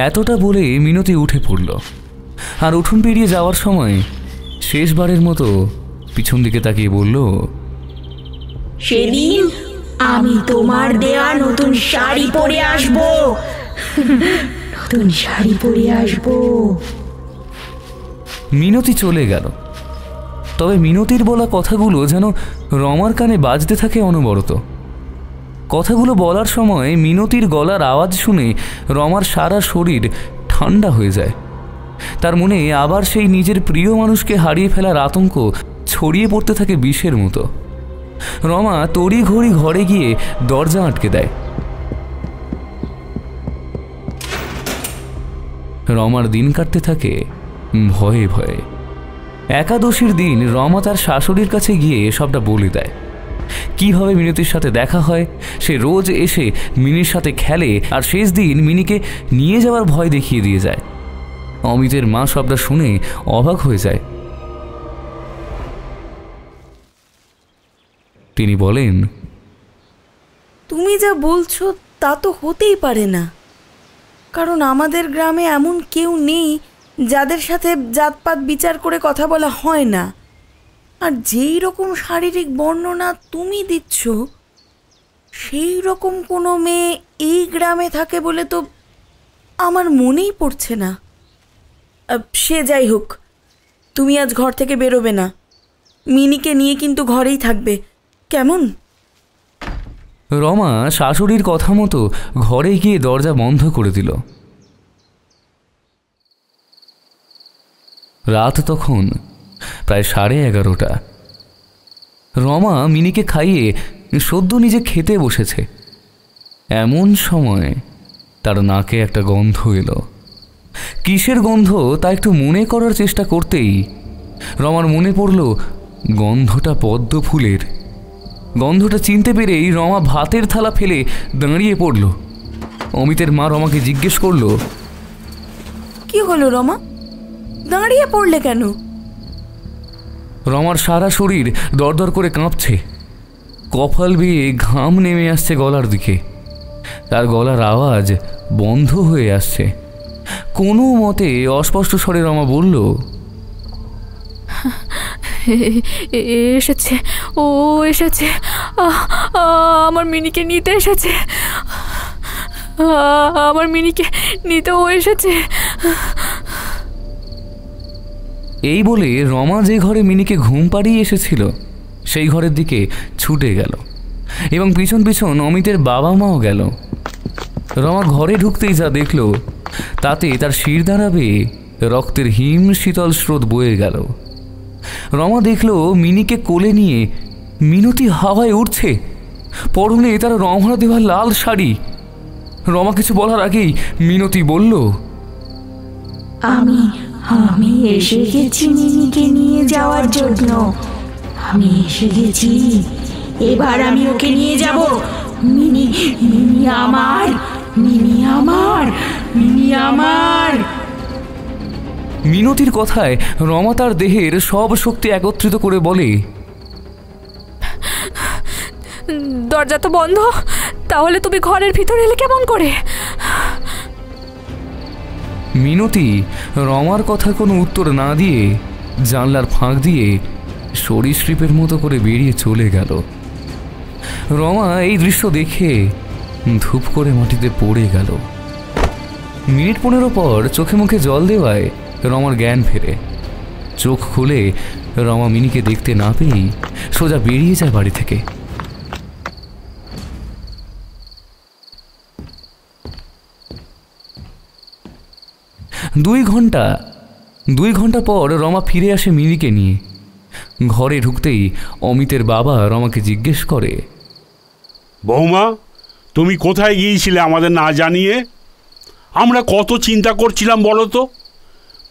এতটা বলে মিনতি উঠে পড়ল। আর উঠোন পেরিয়ে যাওয়ার সময় শেষবারের মতো পিছন দিকে তাকিয়ে বলল, সেদিন আমি তোমার দেয়া নতুন শাড়ি পরে আসবো, নতুন শাড়ি পরে আসবো। মিনতি চলে গেল। তবে মিনতির বলা কথাগুলো যেন রমার কানে বাজতে থাকে অনবরত। কথাগুলো বলার সময় মিনতির গলার আওয়াজ শুনে রমার সারা শরীর ঠান্ডা হয়ে যায়। তার মনে আবার সেই নিজের প্রিয় মানুষকে হারিয়ে ফেলার আতঙ্ক ছড়িয়ে পড়তে থাকে বিষের মতো। রমা তড়িঘড়ি ঘরে গিয়ে দরজা আটকে দেয়। রমার দিন কাটতে থাকে ভয়ে ভয়ে। একাদশীর দিন রমা তার শাশুড়ির কাছে গিয়ে সবটা বলে দেয়। কিভাবে মিনতির সাথে দেখা হয়, সে রোজ এসে মিনির সাথে খেলে, আর শেষ দিন মিনিকে নিয়ে যাওয়ার ভয় দেখিয়ে দিয়ে যায়। অমিতের মা সবটা শুনে অবাক হয়ে যায়। তিনি বলেন, তুমি যা বলছো তা তো হতেই পারে না, কারণ আমাদের গ্রামে এমন কেউ নেই যাদের সাথে জাতপাত বিচার করে কথা বলা হয় না। আর যেই রকম শারীরিক বর্ণনা তুমি দিচ্ছ, সেই রকম কোনো মেয়ে এই গ্রামে থাকে বলে তো আমার মনেই পড়ছে না। সে যাই হোক, তুমি আজ ঘর থেকে বেরোবে না, মিনিকে নিয়ে কিন্তু ঘরেই থাকবে, কেমন? রমা শাশুড়ির কথা মতো ঘরে গিয়ে দরজা বন্ধ করে দিল। রাত তখন প্রায় 11:30। রমা মিনিকে খাইয়ে সদ্য নিজে খেতে বসেছে। এমন সময় তার নাকে একটা গন্ধ এলো। কিসের গন্ধ তা একটু মনে করার চেষ্টা করতেই রমার মনে পড়ল গন্ধটা পদ্ম ফুলের। গন্ধটা চিনতে পেরেই রমা ভাতের থালা ফেলে দাঁড়িয়ে পড়ল। অমিতের মা রমাকে জিজ্ঞেস করল, কি হলো রমা, দাঁড়িয়ে পড়লে কেন? রমার সারা শরীর দরদর করে কাঁপছে। কপাল বেয়ে ঘাম নেমে আসছে গলার দিকে। তার গলার আওয়াজ বন্ধ হয়ে আসছে। কোনো মতে অস্পষ্ট স্বরে রমা বলল, এসেছে, ও এসেছে, আমার মিনিকে নিতে এসেছে, আমার মিনিকে নিতে ও এসেছে। এই বলে রমা যে ঘরে মিনিকে ঘুম পাড়িয়ে এসেছিল সেই ঘরের দিকে ছুটে গেল এবং পিছন পিছন অমিতের বাবা মাও গেল। রমা ঘরে ঢুকতেই যা দেখল তাতে তার শিরদাঁড়া বেয়ে রক্তের হিম শীতল স্রোত বয়ে গেল। রমা দেখল মিনিকে কোলে নিয়ে মিনতি হাওয়ায় উঠছে, পরনে তার রমহারা দেওয়া লাল শাড়ি। রমা কিছু বলার আগেই মিনতি বলল, আমি আমি এসে গেছি মিনিকে নিয়ে যাওয়ার জন্য। আমি এসে গেছি, এবার আমি ওকে নিয়ে যাব। মিনি মিনি আমার, মিনি আমার, মিনি আমার। মিনতির কথায় রমা তার দেহের সব শক্তি একত্রিত করে বলে, দরজা তো বন্ধ, তাহলে তুমি ঘরের ভিতরে এলে কেমন করে? মিনতি রমার কথার কোনো উত্তর না দিয়ে জানলার ফাঁক দিয়ে সরীসৃপের মতো করে বেরিয়ে চলে গেল। রমা এই দৃশ্য দেখে ধূপ করে মাটিতে পড়ে গেল। মিনিট 15 পর চোখে মুখে জল দেওয়ায় রমার জ্ঞান ফেরে। চোখ খুলে রমা মিনিকে দেখতে না পেয়েই সোজা বেরিয়ে যায় বাড়ি থেকে। দুই ঘন্টা পর রমা ফিরে আসে মিনিকে নিয়ে। ঘরে ঢুকতেই অমিতের বাবা রমাকে জিজ্ঞেস করে, বৌমা, তুমি কোথায় গিয়েছিলে আমাদের না জানিয়ে? আমরা কত চিন্তা করছিলাম বলো তো।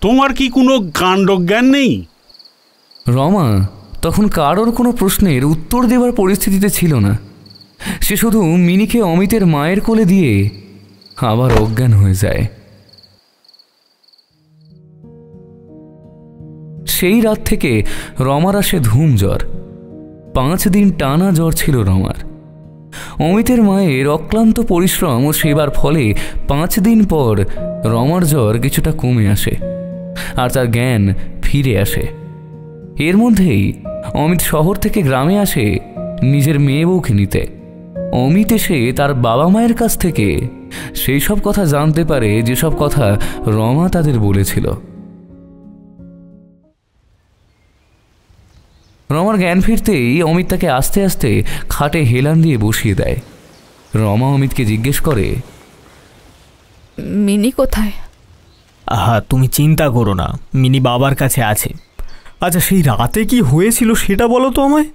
তোমার কি কোনো কাণ্ডজ্ঞান নেই? রমা তখন কারোর কোনো প্রশ্নের উত্তর দেওয়ার পরিস্থিতিতে ছিল না। সে শুধু মিনিকে অমিতের মায়ের কোলে দিয়ে আবার অজ্ঞান হয়ে যায়। সেই রাত থেকে রমার আসে ধুম জ্বর। 5 দিন টানা জ্বর ছিল রমার। অমিতের মায়ের অক্লান্ত পরিশ্রম ও সেবার ফলে 5 দিন পর রমার জ্বর কিছুটা কমে আসে আর তার জ্ঞান ফিরে আসে। এর মধ্যেই অমিত শহর থেকে গ্রামে আসে নিজের মেয়ে বউকে নিতে। অমিত এসে তার বাবা মায়ের কাছ থেকে সেই সব কথা জানতে পারে যেসব কথা রমা তাদের বলেছিল। রমার জ্ঞান ফিরতেই অমিত তাকে আস্তে আস্তে খাটে হেলান দিয়ে বসিয়ে দেয়। রমা অমিতকে জিজ্ঞেস করে, মিনি কোথায়? তুমি চিন্তা করো না, মিনি বাবার কাছে আছে। আচ্ছা, সেই রাতে কি হয়েছিল সেটা বলো তো আমায়।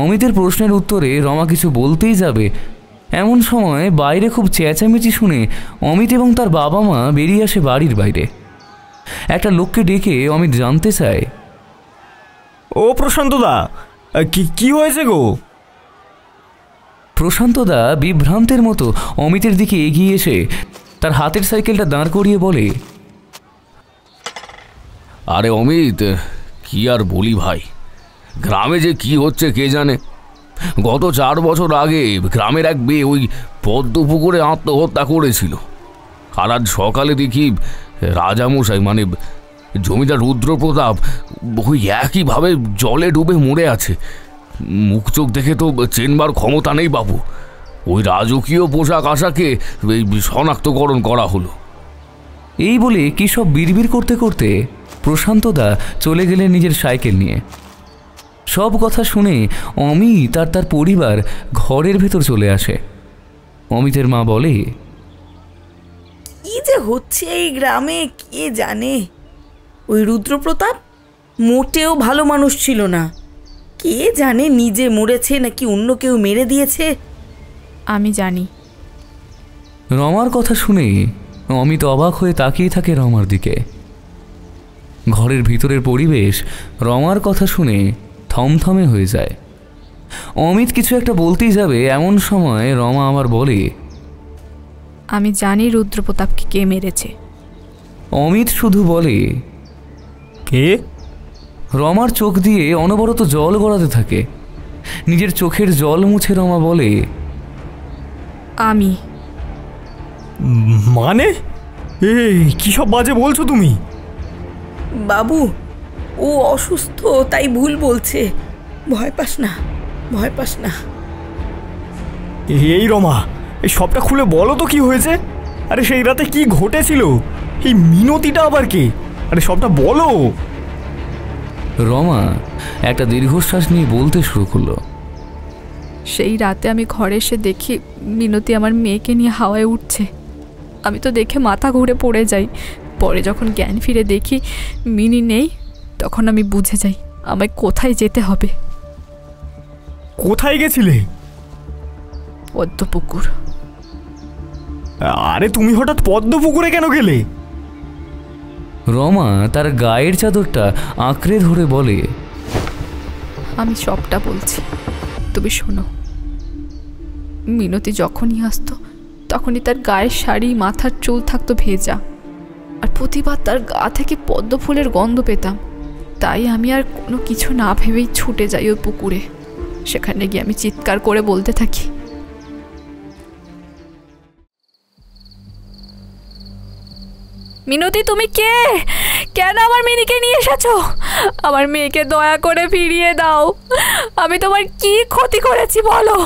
অমিতের প্রশ্নের উত্তরে রমা কিছু বলতেই যাবে এমন সময় বাইরে খুব চেঁচামেচি শুনে অমিত এবং তার বাবা মা বেরিয়ে আসে বাড়ির বাইরে। একটা লোককে ডেকে অমিত জানতে চায়, ও প্রশান্তদা, কি হয়েছে গো? প্রশান্তদা বিভ্রান্তের মতো অমিতের দিকে এগিয়ে এসে তার হাতের সাইকেলটা দাঁড় করিয়ে বলে, আরে অমিত, কি আর বলি ভাই, গ্রামে যে কি হচ্ছে কে জানে। গত 4 বছর আগে গ্রামের এক মেয়ে ওই পদ্মপুকুরে আত্মহত্যা করেছিল। আর আজ সকালে দেখি রাজামশাই মানে জমিদার রুদ্রপ্রতাপ ওই একইভাবে জলে ডুবে মরে আছে। মুখ চোখ দেখে তো চেনবার ক্ষমতা নেই বাবু। ওই রাজকীয় পোশাক আশাকে শনাক্তকরণ করা হলো। এই বলে কি সব বিড়বিড় করতে করতে প্রশান্তদা চলে গেলেন নিজের সাইকেল নিয়ে। সব কথা শুনে অমিত আর তার পরিবার ঘরের ভেতর চলে আসে। অমিতের মা বলে, কি যে হচ্ছে এই গ্রামে কে জানে। ওই রুদ্রপ্রতাপ মোটেও ভালো মানুষ ছিল না। কে জানে নিজে মরেছে নাকি অন্য কেউ মেরে দিয়েছে। আমি জানি। রমার কথা শুনে অমিত অবাক হয়ে তাকিয়ে থাকে রমার দিকে। ঘরের ভিতরের পরিবেশ রমার কথা শুনে থমথমে হয়ে যায়। অমিত কিছু একটা বলতেই যাবে এমন সময় রমা আবার বলে, আমি জানি রুদ্রপ্রতাপকে কে মেরেছে। অমিত শুধু বলে, কে? রমার চোখ দিয়ে অনবরত জল গড়াতে থাকে। নিজের চোখের জল মুছে রমা বলে, আমি। মানে কি সব বাজে বলছো তুমি? বাবু, ও অসুস্থ তাই ভুল বলছে। ভয় পাস না, ভয় পাস না। এই রমা, এই সবটা খুলে বলো তো কি হয়েছে। আরে সেই রাতে কি ঘটেছিল? এই মিনতিটা আবার কে? আরে সবটা বলো। রমা একটা দীর্ঘশ্বাস নিয়ে বলতে শুরু করলো। সেই রাতে আমি ঘরে এসে দেখি মিনতি আমার মেয়েকে নিয়ে হাওয়ায় উঠছে। আমি তো দেখে মাথা ঘুরে পড়ে যাই। পরে যখন জ্ঞান ফিরে দেখি মিনি নেই, তখন আমি বুঝে যাই আমায় কোথায় যেতে হবে। কোথায় গেছিলে? পদ্মপুকুর। আরে তুমি হঠাৎ পদ্মপুকুরে কেন গেলে? রমা তার গায়ের চাদরটা আঁকড়ে ধরে বলে, আমি সবটা বলছি, তুমি শোনো। মিনতি যখনই আসতো তখনই তার গায়ের শাড়ি, মাথার চুল থাকতো ভেজা, আর প্রতিবার তার গা থেকে পদ্ম ফুলের গন্ধ পেতাম। তাই আমি আর কোনো কিছু না ভেবেই ছুটে যাই ওই পুকুরে। সেখানে গিয়ে আমি চিৎকার করে বলতে থাকি, মিনতি তুমি কে? কেন আমার মিনিকে নিয়ে এসেছো? আমার মেয়েকে দয়া করে ফিরিয়ে দাও। আমি তোমার কি ক্ষতি করেছি বলো?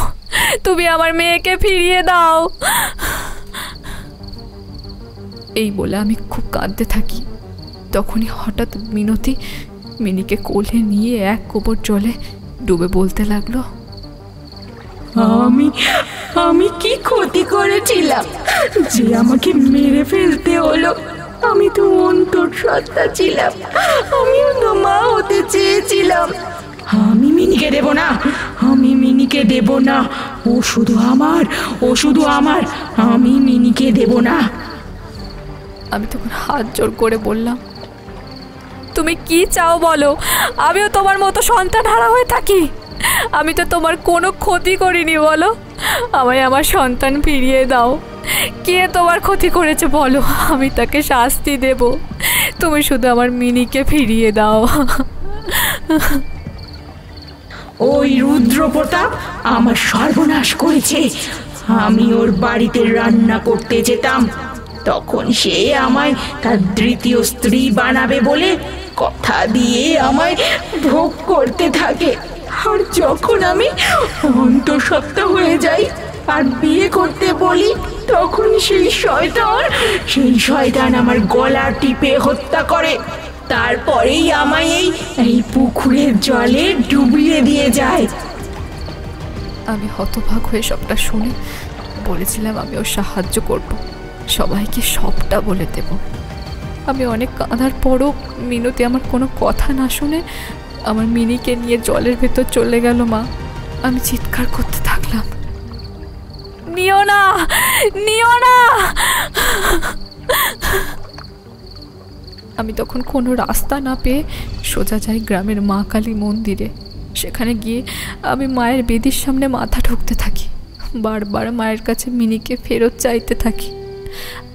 তুমি আমার মেয়েকে ফিরিয়ে দাও। এই বলে আমি খুব কাঁদতে থাকি। তখনই হঠাৎ মিনতি মিনিকে কোলে নিয়ে এক কোবর জলে ডুবে বলতে লাগলো, আমি কি ক্ষতি করেছিলাম যে আমাকে মেরে ফেলতে হলো? আমি তো অন্তঃসত্ত্বা ছিলাম, আমিও তো মা হতে চেয়েছিলাম। আমি মিনিকে দেব না, আমি মিনিকে দেব না। ও শুধু আমার, আমি মিনিকে দেব না। আমি তখন হাত জোর করে বললাম, তুমি কি চাও বলো? আমিও তোমার মতো সন্তান হারা হয়ে থাকি। আমি তো তোমার কোনো ক্ষতি করিনি, বলো আমায় আমার সন্তান ফিরিয়ে দাও। কে তোমার ক্ষতি করেছে বলো, আমি তাকে শাস্তি দেব। তুমি শুধু আমার মিনিকে ফিরিয়ে দাও। ওই রুদ্রপ্রতাপ আমার সর্বনাশ করেছে। আমি ওর বাড়িতে রান্না করতে যেতাম, তখন সে আমায় তার দ্বিতীয় স্ত্রী বানাবে বলে কথা দিয়ে আমায় ভোগ করতে থাকে। আর যখন আমি অন্তঃসত্ত্বা হয়ে যাই আর বিয়ে করতে বলি, তখন সেই শয়তান আমার গলা টিপে হত্যা করে। তারপরেই আমায় এই পুকুরের জলে ডুবিয়ে দিয়ে যায়। আমি হতভাগ হয়ে সবটা শুনে বলেছিলাম আমি ওর সাহায্য করব, সবাইকে সবটা বলে দেব। আমি অনেক কাঁদার পরও মিনতি আমার কোনো কথা না শুনে আমার মিনিকে নিয়ে জলের ভেতর চলে গেল। মা, আমি চিৎকার করতে থাকলাম, নিও না, নিও না। আমি তখন কোনো রাস্তা না পেয়ে সোজা যাই গ্রামের মা কালী মন্দিরে। সেখানে গিয়ে আমি মায়ের বেদির সামনে মাথা ঠুকতে থাকি। বারবার মায়ের কাছে মিনিকে ফেরত চাইতে থাকি।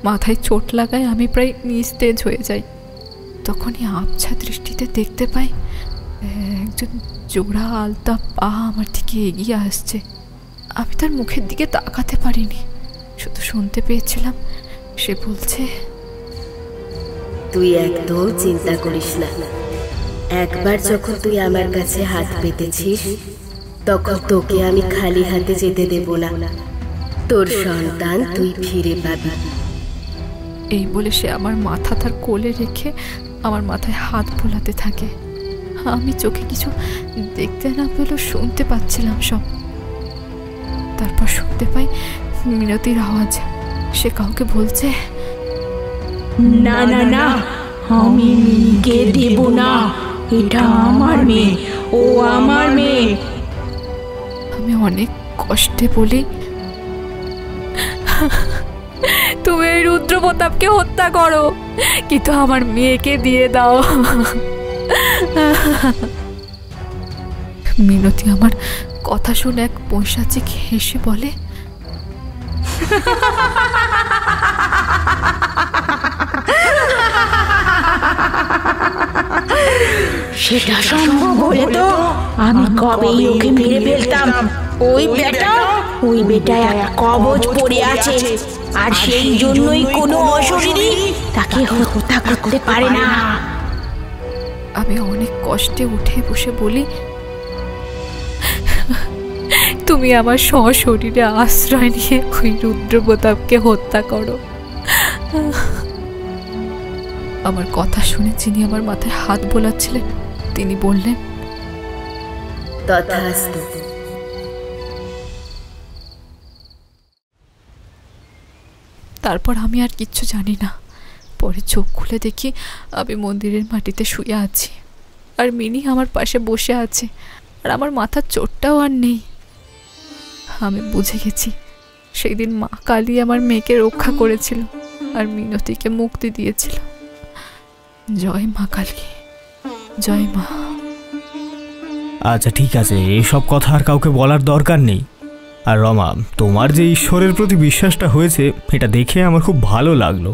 মাথায় চোট লাগায় আমি প্রায় নিস্তেজ হয়ে যাই। তখনই আবছা দৃষ্টিতে দেখতে পাই একজন জোড়া আলতা পা আমার দিকে এগিয়ে আসছে। আমি তার মুখের দিকে তাকাতে পারিনি, শুধু শুনতে পেয়েছিলাম সে বলছে, তুই একদম চিন্তা করিস না। একবার যখন তুই আমার কাছে হাত পেতেছিস, তখন তোকে আমি খালি হাতে যেতে দেব না। তোর সন্তান তুই ফিরে পাবি। এই বলে সে আমার মাথা তার কোলে রেখে আমার মাথায় হাত বোলাতে থাকে। আমি চোখে কিছু দেখতে না পেলেও শুনতে পাচ্ছিলাম সব। তারপর শুনতে পাই মিনতির আওয়াজ। সে কাউকে বলছে, না না না, আমি মিনিকে দেব না। এটা আমার মেয়ে, ও আমার মেয়ে। আমি অনেক কষ্টে বলি, তুমি এই রুদ্রপ্রতাপকে হত্যা করো, কিন্তু আমার মেয়েকে দিয়ে দাও। মিনতি আমার কথা শুনে এক পৈশাচিক হেসে বলে, সেটা সম্ভব হলে তো আমি কবেই ওকে মেরে ফেলতাম। ওই বেটা একটা কবচ পড়ে আছে, আর সেই জন্যই কোনো অশরীরী তাকে হত্যা করতে পারে না। আমি অনেক কষ্টে উঠে বসে বলি, তুমি আমার সশরীরে আশ্রয় নিয়ে ওই রুদ্রপ্রতাপকে হত্যা করো। আমার কথা শুনে যিনি আমার মাথায় হাত বোলাচ্ছিলেন তিনি বললেন, তথাস্তু। তারপর আমি আর কিচ্ছু জানি না। পরে চোখ খুলে দেখি আমি মন্দিরের মাটিতে শুয়ে আছি, আর মিনি আমার পাশে বসে আছে, আর আমার মাথার চোটটাও আর নেই। আমি বুঝে গেছি সেই দিন মা কালী আমার মেয়েকে রক্ষা করেছিল আর মিনতিকে মুক্তি দিয়েছিল। জয় মা কালী, জয় মা। আচ্ছা ঠিক আছে, এসব কথা আর কাউকে বলার দরকার নেই। আর রমা, তোমার যে ঈশ্বরের প্রতি বিশ্বাসটা হয়েছে এটা দেখে আমার খুব ভালো লাগলো।